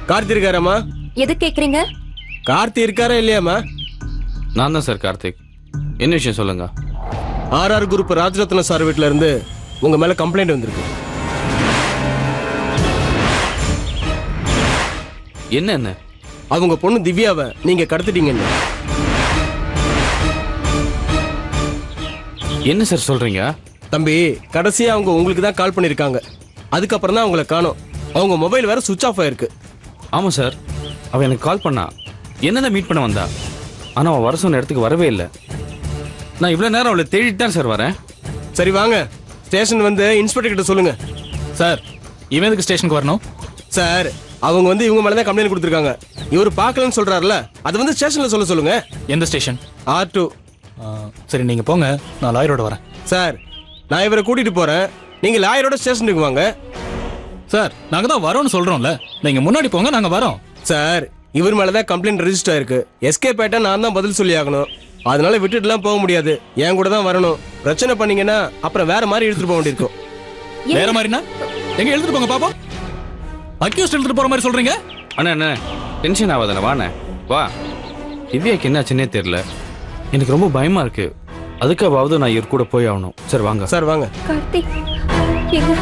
கார்த்தி இருக்காராமா? எது கேக்குறீங்க? கார்த்தி இருக்காரா இல்லையாமா? நான் தான் சார் கார்த்திக். என்ன விஷயம் சொல்லுங்க. ஆர்ஆர் குரூப் ராஜரத்ன சார் வீட்டுல இருந்து உங்க மேல கம்ப்ளைண்ட் வந்திருக்கு. என்ன? அவங்க பொண்ணு திவ்யாவை நீங்க கடத்திட்டீங்கன்னு. என்ன சார் சொல்றீங்க? தம்பி, கடைசியா அவங்க உங்களுக்கு தான் கால் பண்ணிருக்காங்க. அதுக்கப்புறம் தான் அவங்கள காணோம். அவங்க மொபைல் வேற சுவிட்ச் ஆஃப் ஆயிருக்கு. ஆமா சார், அவ எனக்கு கால் பண்ணா, என்னதான் மீட் பண்ண வந்தா. ஆனா அவன் வர சொன்ன இடத்துக்கு வரவே இல்லை. நான் இவ்வளவு நேரம் அவளை தேடிட்டு தான் சார் வரேன். சரி வாங்க, ஸ்டேஷன் வந்து இன்ஸ்பெக்டர் கிட்ட சொல்லுங்க. சார், இவன் எதுக்கு ஸ்டேஷனுக்கு வரணும்? சார், அவங்க வந்து இவங்க மேலதான் கம்ப்ளைண்ட் கொடுத்துருக்காங்க. இவர் பார்க்கலன்னு சொல்றாருல, அது வந்து ஸ்டேஷன்ல சொல்லுங்க. எந்த ஸ்டேஷன்? R2. சரி, நீங்க போங்க, நான் லாயரோட வரேன். சார், நான் இவரை கூட்டிட்டு போறேன், நீங்க லாயரோட ஸ்டேஷனுக்கு வாங்க. சார், நாங்க தான் வரோம்னு சொல்றோம்ல, நீங்க முன்னாடி போங்க, நாங்க வரோம். சார், இவர் மேலதான் கம்ப்ளைண்ட் ரெஜிஸ்டர் ஆயிருக்கு. எஸ்கேப் ஆயிட்டா நான் தான் பதில் சொல்லி ஆகணும். அதனால விட்டுட்டுலாம் போக முடியாது, என் கூட தான் வரணும். பிரச்சனை பண்ணீங்கன்னா அப்புறம் வேற மாதிரி எடுத்துட்டு போக வேண்டியிருக்கும். வேற மாதிரினா எங்க எடுத்துட்டு போங்க பாப்போம். அக்யூஸ்ட் எடுத்துட்டு போற மாதிரி சொல்றீங்க? அண்ணா டென்ஷன் ஆகாதானே, வாண்ணே வா. திவ்யாக்கு என்னாச்சுன்னே தெரியல, எனக்கு ரொம்ப பயமா இருக்கு. அதுக்காவது நான் இவர் கூட போய் ஆகணும். சார் வாங்க. சார் வாங்க. கார்த்திக் எங்க?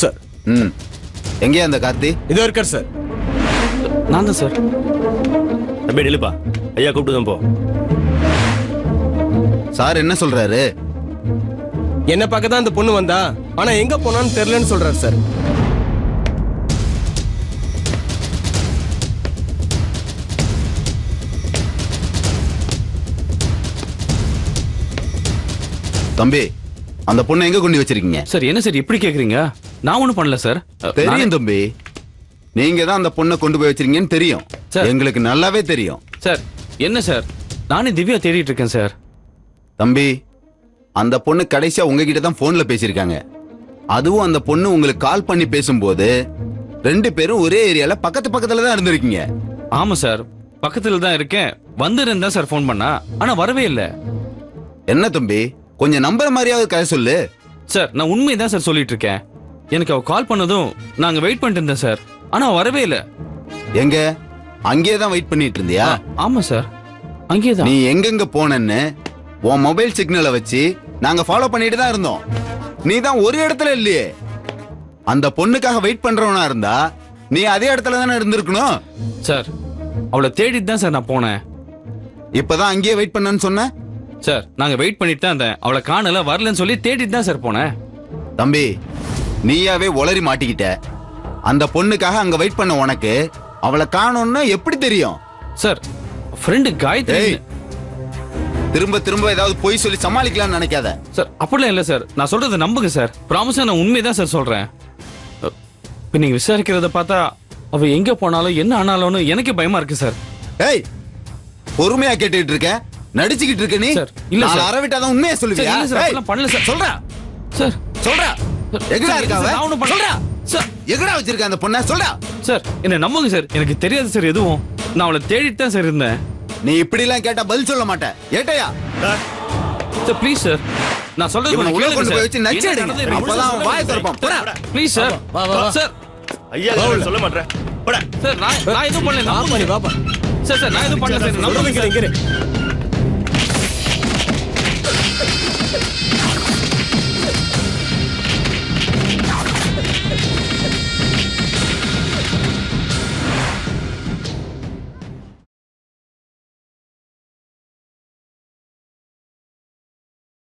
சார். எங்கேயா அந்த கார்த்தி? இதோ இருக்கார் சார். நான் தான் சார். அப்படியே நிலுப்பா, ஐயா கூப்பிட்டு தான் போ. சார் என்ன சொல்றாரு? என்ன பார்க்க தான் அந்த பொண்ணு வந்தா, ஆனா எங்க போனான்னு தெரியலன்னு சொல்றாரு சார். தம்பி, அந்த பொண்ணை எங்க கொண்டு வச்சிருக்கீங்க? சார் என்ன சார் இப்படி கேக்குறீங்க? நான் ஒண்ணும் பண்ணல சார். தெரியும் தம்பி, நீங்க தான் அந்த பொண்ணை கொண்டு போய் வச்சிருக்கீங்கன்னு தெரியும். எங்களுக்கு நல்லாவே தெரியும். சார் என்ன சார், நானே திவ்யா தேடிட்டு இருக்கேன் சார். தம்பி, அந்த பொண்ணு கடைசியா உங்ககிட்ட தான் போன்ல பேசியிருக்காங்க. அதுவும் அந்த பொண்ணு உங்களுக்கு கால் பண்ணி பேசும்போது ரெண்டு பேரும் ஒரே ஏரியால பக்கத்துல தான் இருந்திருக்கீங்க. ஆமா சார், பக்கத்துல தான் இருக்கேன். வந்திருந்தா சார் போன் பண்ணா, ஆனா வரவே இல்லை. என்ன தம்பி, கொஞ்சம் நம்புற மாதிரியாவது கதை சொல்லு. சார் நான் உண்மைதான் சார் சொல்லிட்டு இருக்கேன். எனக்கு அவ கால் பண்ணதும் நாங்க வெயிட் பண்ணிட்டு இருந்தேன் சார், ஆனா வரவே இல்லை. எங்க? அங்கேயே தான் வெயிட் பண்ணிட்டு இருந்தியா? ஆமா சார், அங்கேயே தான். நீ எங்கெங்க போனன்னு உன் மொபைல் சிக்னலை வச்சு நாங்க ஃபாலோ பண்ணிட்டு தான் இருந்தோம். நீ தான் ஒரு இடத்துல இல்லையே. அந்த பொண்ணுக்காக வெயிட் பண்றவனா இருந்தா நீ அதே இடத்துல தானே இருந்திருக்கணும். சார் அவளை தேடிட்டு தான் சார் நான் போனேன். இப்பதான் அங்கேயே வெயிட் பண்ணன்னு சொன்ன. சார் நாங்க வெயிட் பண்ணிட்டு தான் இருந்தேன், அவளை காணல, வரலன்னு சொல்லி தேடிட்டு தான் சார் போனேன். தம்பி, நீயாவே உளறி மாட்டிக்கிட்ட. அந்த பொண்ணுக்காக அங்க வெயிட் பண்ண உனக்கு அவளை காணோம்னு எப்படி தெரியும்? Sir friend Gayathri. திரும்ப திரும்ப ஏதாவது பொய் சொல்லி சமாளிக்கலாம்னு நினைக்காத. சார் அப்படிலாம் இல்ல சார், நான் சொல்றதை நம்புங்க சார். ப்ராமிஸா நான் உண்மைதான் சார் சொல்றேன். இப்ப நீங்க விசாரிக்கிறத பார்த்தா அவ எங்க போனாலும் என்ன ஆனாலும்னு எனக்கே பயமா இருக்கு சார். ஏய், பொறுமையா கேட்டுக்கிட்டு இருக்க, நடிச்சுக்கிட்டு இருக்க நீ. சார் இல்ல சார், அரவிட்டாதான் உண்மையா சொல்லுவியா? அதெல்லாம் பண்ணல சார். சொல்றா சார், சொல்றா. எங்கடா இருக்காவ? நான் ஒண்ணும் பண்ணல சார். எங்கடா வச்சிருக்க அந்த பொண்ணை? சொல்றா சார். என்ன நம்புங்க சார், எனக்கு தெரியாது சார் எதுவும். நான் அவளை தேடிட்டு தான் சார் இருந்தேன். நீ இப்படி எல்லாம் கேட்டா பதில் சொல்ல மாட்டேன். ஏட்டையா? சார் ப்ளீஸ் சார், நான் சொல்றது இவனை உள்ள கொண்டு போய் வச்சு என்ன நச்சு எடுங்க. நடந்தது அப்பதான் அவன் வாயை திறப்பான். போடா. Please sir. சார் ஐயா சொல்ல மாட்டேன். போடா. சார் நான் எதுவும் பண்ணல. பாப்பா, நீ பாப்பா. சார் நான் எதுவும் பண்ணல சார். சொல்றது கேளு, இங்க இரு.